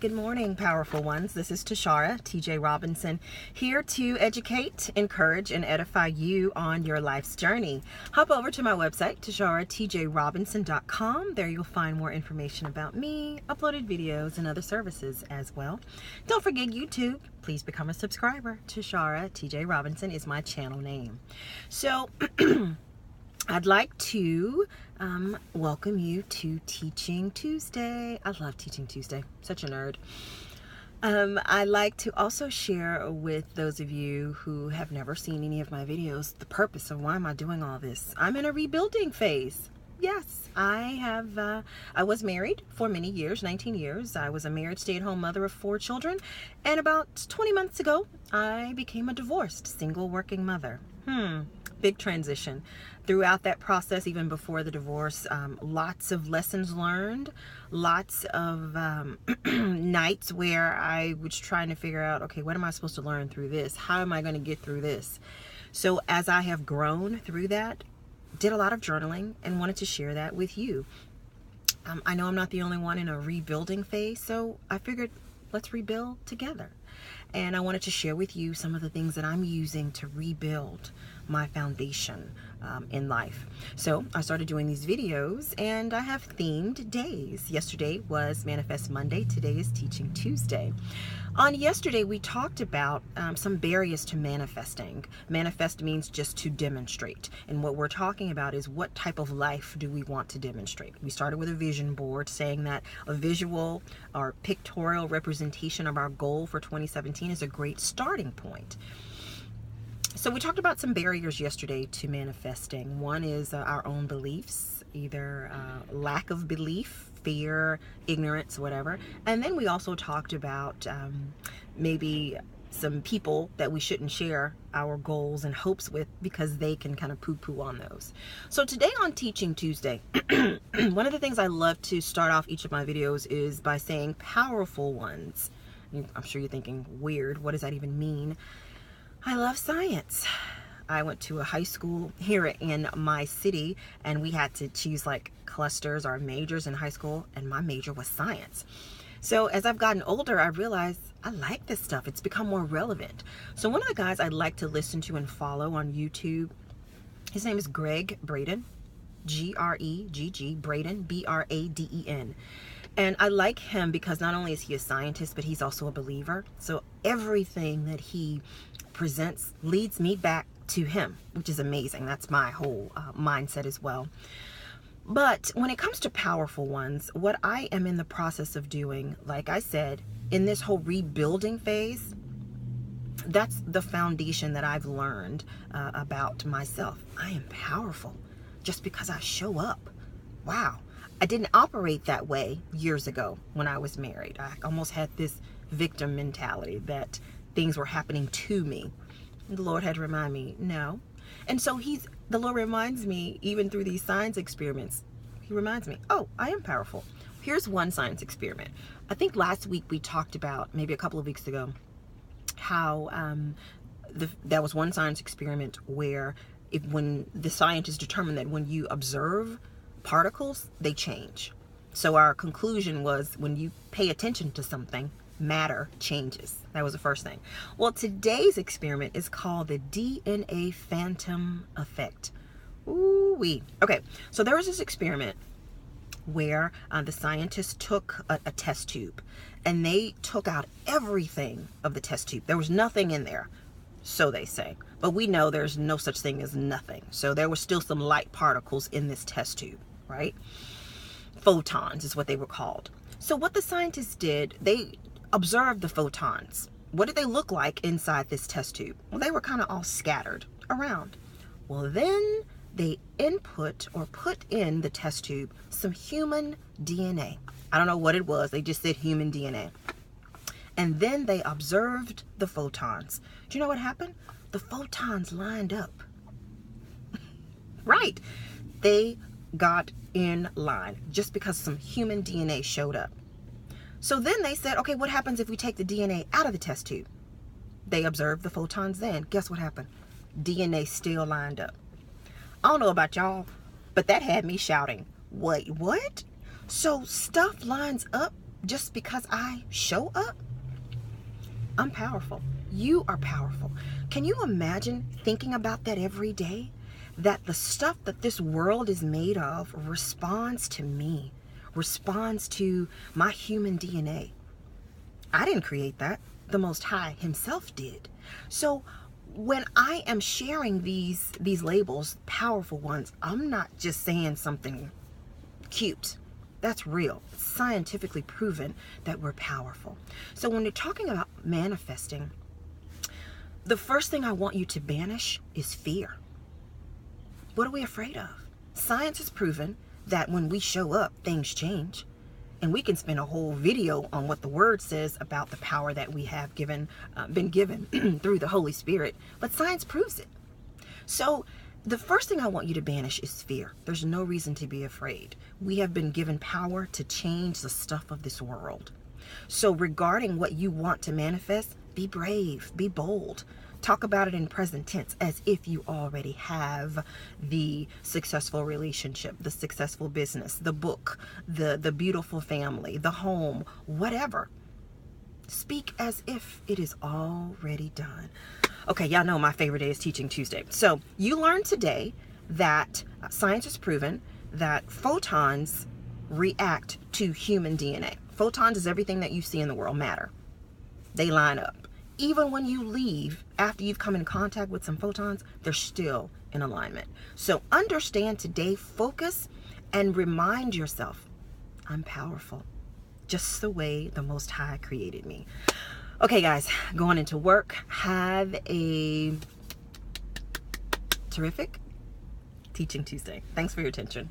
Good morning, powerful ones. This is Tashara T.J. Robinson, here to educate, encourage, and edify you on your life's journey. Hop over to my website, tasharatjrobinson.com. There you'll find more information about me, uploaded videos, and other services as well. Don't forget YouTube. Please become a subscriber. Tashara T.J. Robinson is my channel name. So, I'd like to welcome you to Teaching Tuesday. I love Teaching Tuesday. Such a nerd. I'd like to also share with those of you who have never seen any of my videos the purpose of why am I doing all this. I'm in a rebuilding phase. Yes, I was married for many years, 19 years. I was a married stay-at-home mother of 4 children. And about 20 months ago, I became a divorced single working mother. Big transition. Throughout that process, even before the divorce, lots of lessons learned, lots of nights where I was trying to figure out, okay, what am I supposed to learn through this? How am I going to get through this? So as I have grown through that, did a lot of journaling and wanted to share that with you. I know I'm not the only one in a rebuilding phase, so I figured let's rebuild together. And I wanted to share with you some of the things that I'm using to rebuild my foundation in life. So I started doing these videos and I have themed days. Yesterday was Manifest Monday. Today is Teaching Tuesday. On yesterday, we talked about some barriers to manifesting. Manifest means just to demonstrate. And what we're talking about is what type of life do we want to demonstrate. We started with a vision board saying that a visual or pictorial representation of our goal for 2017 is a great starting point. So we talked about some barriers yesterday to manifesting. One is our own beliefs, either lack of belief, fear, ignorance, whatever. And then we also talked about maybe some people that we shouldn't share our goals and hopes with because they can kind of poo-poo on those. So today on Teaching Tuesday, one of the things I love to start off each of my videos is by saying powerful ones. I'm sure you're thinking, weird, what does that even mean? I love science. I went to a high school here in my city and we had to choose like clusters or majors in high school, and my major was science. So as I've gotten older, I realized I like this stuff. It's become more relevant. So one of the guys I like to listen to and follow on YouTube, his name is Greg Braden, G-R-E-G-G, Braden, B-R-A-D-E-N. And I like him because not only is he a scientist, but he's also a believer. So everything that he presents leads me back to him, which is amazing. That's my whole mindset as well. But when it comes to powerful ones, what I am in the process of doing, like I said, in this whole rebuilding phase, that's the foundation that I've learned about myself. I am powerful just because I show up. Wow. I didn't operate that way years ago when I was married. I almost had this victim mentality that things were happening to me. The Lord had to remind me, no. And so the Lord reminds me, even through these science experiments, he reminds me, oh, I am powerful. Here's one science experiment. I think last week we talked about, maybe a couple of weeks ago, how that was one science experiment where when the scientists determined that when you observe particles, they change. So our conclusion was when you pay attention to something, matter changes. That was the first thing. Well, today's experiment is called the DNA phantom effect. Ooh-wee. Okay, so there was this experiment where the scientists took a test tube and they took out everything of the test tube. There was nothing in there, so they say. But we know there's no such thing as nothing. So there were still some light particles in this test tube, right? Photons is what they were called. So what the scientists did, they observed the photons. What did they look like inside this test tube? Well, they were kind of all scattered around. Well, then they put in the test tube some human DNA. I don't know what it was. They just said human DNA. And then they observed the photons. Do you know what happened? The photons lined up. Right. They got in line just because some human DNA showed up. So then they said, okay, what happens if we take the DNA out of the test tube? They observed the photons then. Guess what happened? DNA still lined up. I don't know about y'all, but that had me shouting, wait, what? So stuff lines up just because I show up, I'm powerful. You are powerful. Can you imagine thinking about that every day? That the stuff that this world is made of responds to me, responds to my human DNA. I didn't create that. The Most High Himself did. So when I am sharing these labels, powerful ones, I'm not just saying something cute. That's real. It's scientifically proven that we're powerful. So when you're talking about manifesting, the first thing I want you to banish is fear. What are we afraid of? Science has proven that when we show up, things change. And we can spend a whole video on what the word says about the power that we have been given through the Holy Spirit. But science proves it. So the first thing I want you to banish is fear. There's no reason to be afraid. We have been given power to change the stuff of this world. So regarding what you want to manifest, be brave, be bold. Talk about it in present tense as if you already have the successful relationship, the successful business, the book, the beautiful family, the home, whatever. Speak as if it is already done. Okay, y'all know my favorite day is Teaching Tuesday. So you learned today that science has proven that photons react to human DNA. Photons is everything that you see in the world, matter. They line up. Even when you leave, after you've come in contact with some photons, they're still in alignment. So understand today, focus, and remind yourself, I'm powerful, just the way the Most High created me. Okay, guys, going into work. Have a terrific Teaching Tuesday. Thanks for your attention.